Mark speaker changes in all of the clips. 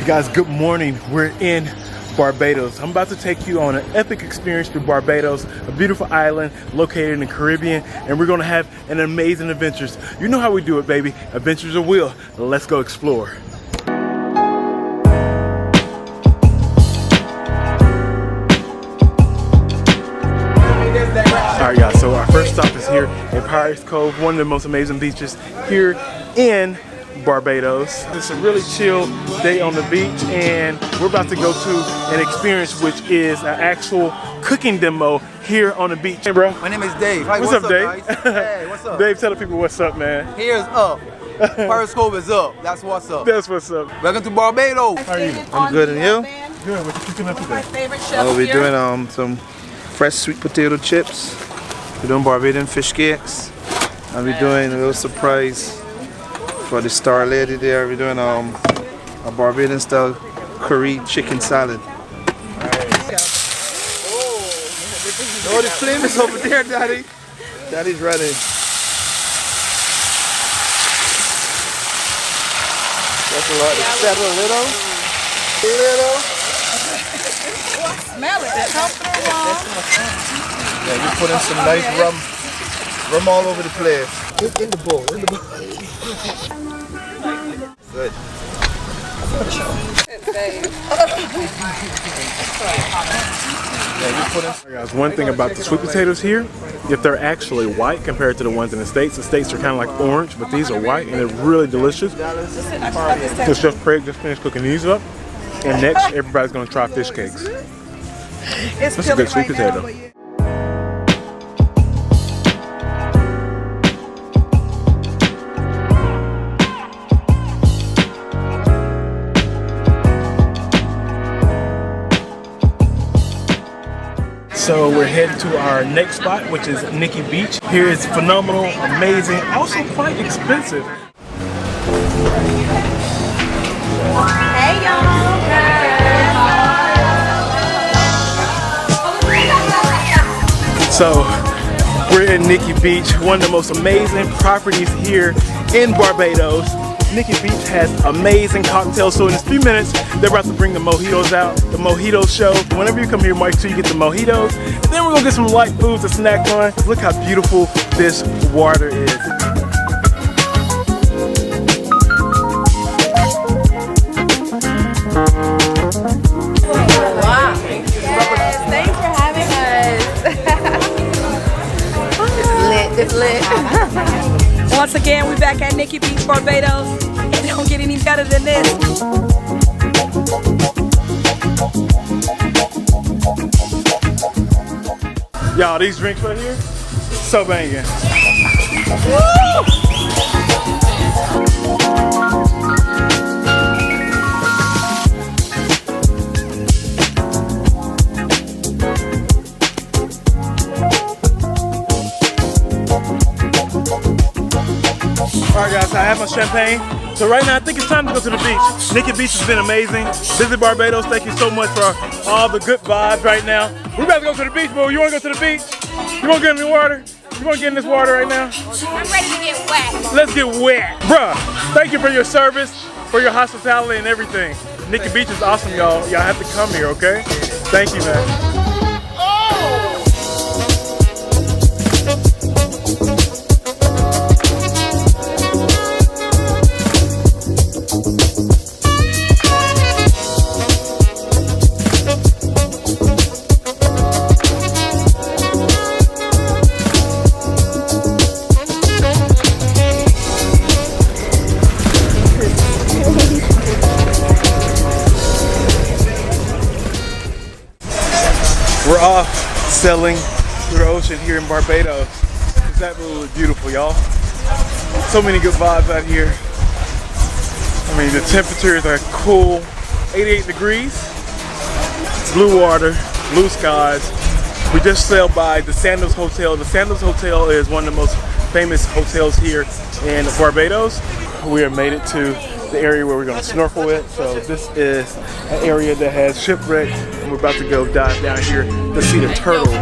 Speaker 1: Guys, good morning. We're in Barbados. I'm about to take you on an epic experience through Barbados, a beautiful island located in the Caribbean, and we're gonna have an amazing adventures. You know how we do it, baby. Adventures are will. Let's go explore. All right, guys, so our first stop is here in Pirates Cove, one of the most amazing beaches here in Barbados. It's a really chill day on the beach, and we're about to go to an experience which is an actual cooking demo here on the beach. Hey, bro.
Speaker 2: My name is Dave. Hi,
Speaker 1: what's up, Dave?
Speaker 2: Guys? Hey, what's up?
Speaker 1: Dave, tell the people what's up, man.
Speaker 2: Here's up. Pirates Cove is up. That's what's up.
Speaker 1: That's what's up.
Speaker 2: Welcome to Barbados.
Speaker 1: How are you?
Speaker 3: I'm good, and you?
Speaker 1: Good. What you cooking up today?
Speaker 3: I'll be doing some fresh sweet potato chips. We're doing Barbadian fish cakes. I'll be doing a little surprise for the star lady there. We're doing a Barbadian style curry chicken salad. Oh, the flame is over there, Daddy. Daddy's ready. That's a lot. Settle a little.
Speaker 4: Smell it. It's comfortable.
Speaker 3: Yeah, we put in some nice rum all over the place.
Speaker 2: In the bowl.
Speaker 3: Good.
Speaker 1: Guys, one thing about the sweet potatoes here, if they're actually white compared to the ones in the States are kind of like orange, but these are white and they're really delicious. So Chef Craig just finished cooking these up, and next everybody's gonna try fish cakes. That's a good sweet potato. So we're heading to our next spot, which is Nikki Beach. Here is phenomenal, amazing, also quite expensive.
Speaker 4: Hey, y'all.
Speaker 1: So we're in Nikki Beach, one of the most amazing properties here in Barbados. Nikki Beach has amazing cocktails, so in a few minutes they're about to bring the mojitos out, the mojito show. Whenever you come here, make sure you get the mojitos, and then we're gonna get some light foods to snack on. Look how beautiful this water is.
Speaker 4: Wow. Yes, thanks for having us. It's lit. Once again, we're back at Nikki Beach, Barbados. It don't get any better than this.
Speaker 1: Y'all, these drinks right here, so banging. Alright guys, I have my champagne. So right now I think it's time to go to the beach. Nikki Beach has been amazing. Visit Barbados, thank you so much for all the good vibes right now. We're about to go to the beach, bro. You wanna go to the beach? You wanna get in the water? You wanna get in this water right now?
Speaker 4: I'm ready to get wet.
Speaker 1: Let's get wet. Bruh, thank you for your service, for your hospitality and everything. Nikki Beach is awesome, y'all. Y'all have to come here, okay? Thank you, man. We're off sailing through the ocean here in Barbados. It's absolutely beautiful, y'all. So many good vibes out here. I mean, the temperatures are cool, 88 degrees, blue water, blue skies. We just sailed by the Sandal Hotel. The Sandal Hotel is one of the most famous hotels here in Barbados. We have made it to the area where we're going to snorkel at. So this is an area that has shipwrecks, and we're about to go dive down here to see the turtles.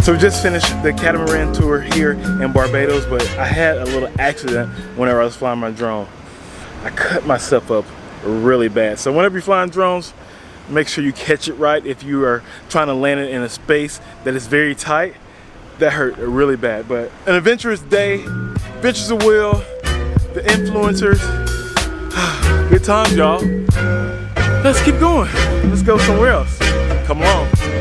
Speaker 1: So we just finished the catamaran tour here in Barbados, but I had a little accident whenever I was flying my drone. I cut myself up really bad. So whenever you're flying drones, make sure you catch it right. If you are trying to land it in a space that is very tight, that hurt really bad. But an adventurous day, adventures of Will, the influencers, good times, y'all. Let's keep going. Let's go somewhere else. Come on.